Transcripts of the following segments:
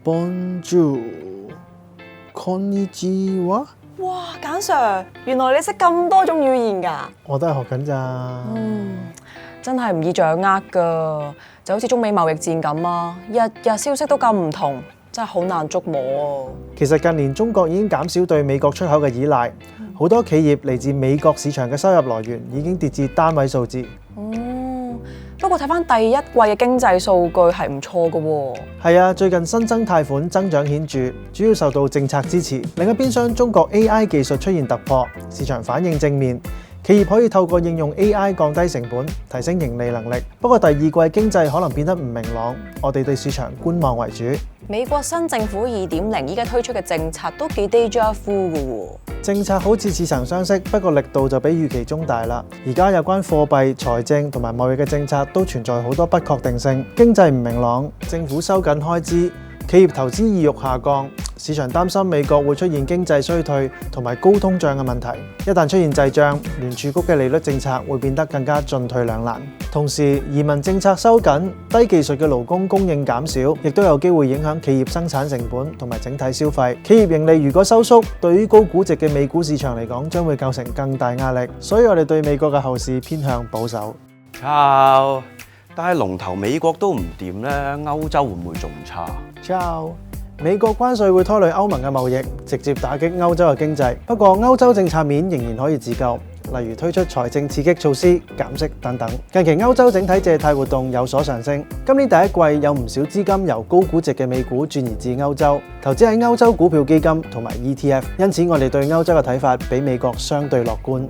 Bonjour，こんにちは。哇，簡 Sir，原來你識咁多種語言㗎？我都係學緊咋。真係唔易掌握㗎，就好似中美貿易戰咁啊，日日消息都咁唔同，真係好難捉摸啊。其實近年中國已經減少對美國出口嘅依賴，好多企業嚟自美國市場嘅收入來源已經跌至單位數字。不過睇返第一季嘅經濟數據係唔錯嘅喎。係啊，最近新增貸款增長顯著，主要受到政策支持。另一邊廂，中國 AI 技術出現突破，市場反應正面，企業可以透過應用 AI 降低成本，提升盈利能力。不過第二季經濟可能變得唔明朗，我哋對市場觀望為主。美國新政府2.0依家推出嘅政策都幾 déjà vu 嘅喎。政策好似曾相識，不過力度就比預期中大啦。而家有關貨幣、財政同埋貿易嘅政策都存在好多不確定性，經濟唔明朗，政府收緊開支，企業投資意欲下降，市場擔心美國會出現經濟衰退同埋高通脹嘅問題。一旦出現滯脹，聯儲局嘅利率政策會變得更加進退兩難。同時，移民政策收緊，低技術嘅勞工供應減少，亦都有機會影響企業生產成本同埋整體消費。企業盈利如果收縮，對於高估值嘅美股市場嚟講，將會構成更大壓力。所以我哋對美國嘅後市偏向保守。Ciao，但係龍頭美國都唔掂咧，歐洲會唔會仲差？Ciao，美國關稅會拖累歐盟嘅貿易，直接打擊歐洲嘅經濟。不過歐洲政策面仍然可以自救，例如推出財政刺激措施、減息等等。近期歐洲整體借貸活動有所上升，今年第一季有唔少資金由高估值嘅美股轉移至歐洲，投資喺歐洲股票基金同埋 ETF。因此我哋對歐洲嘅睇法比美國相對樂觀。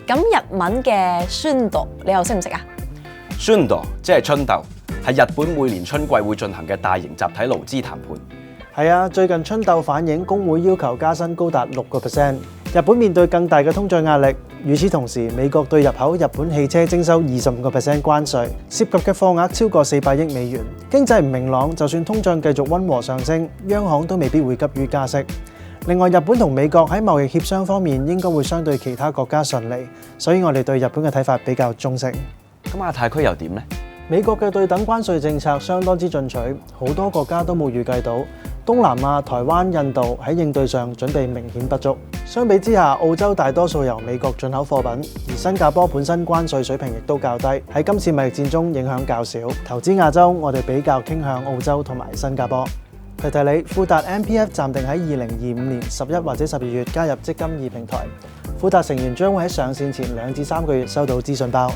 咁日文嘅春鬥你又識唔識啊？春鬥即係春鬥，係日本每年春季會進行嘅大型集體勞資談判。係啊，最近春鬥反映工會要求加薪高達6%。日本面對更大嘅通脹壓力，與此同時，美國對入口日本汽車徵收25%關稅，涉及嘅貨額超過400億美元。經濟唔明朗，就算通脹繼續溫和上升，央行都未必會急於加息。另外，日本同美國喺貿易協商方面應該會相對其他國家順利，所以我哋對日本嘅睇法比較中性。咁亞太區又點呢？美國嘅對等關稅政策相當之進取，好多國家都冇預計到東南亞、台灣、印度喺應對上準備明顯不足。相比之下，澳洲大多數由美國進口貨品，而新加坡本身關稅水平亦都較低，喺今次貿易戰中影響較少。投資亞洲，我哋比較傾向澳洲同埋新加坡。提提你，富達 MPF 暫定喺2025年11或者12月加入積金易平台，富達成員將會喺上線前2至3個月收到資訊包。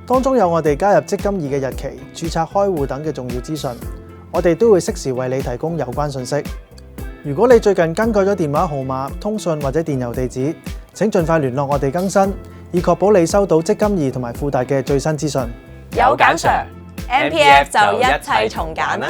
當中有我哋加入積金易嘅日期、註冊開戶等嘅重要資訊，我哋都會適時為你提供有關信息。如果你最近更改咗電話號碼、通訊或者電郵地址，請盡快聯絡我哋更新，以確保你收到積金易同埋富達嘅最新資訊。有揀 Sir，MPF 就一切從簡啦。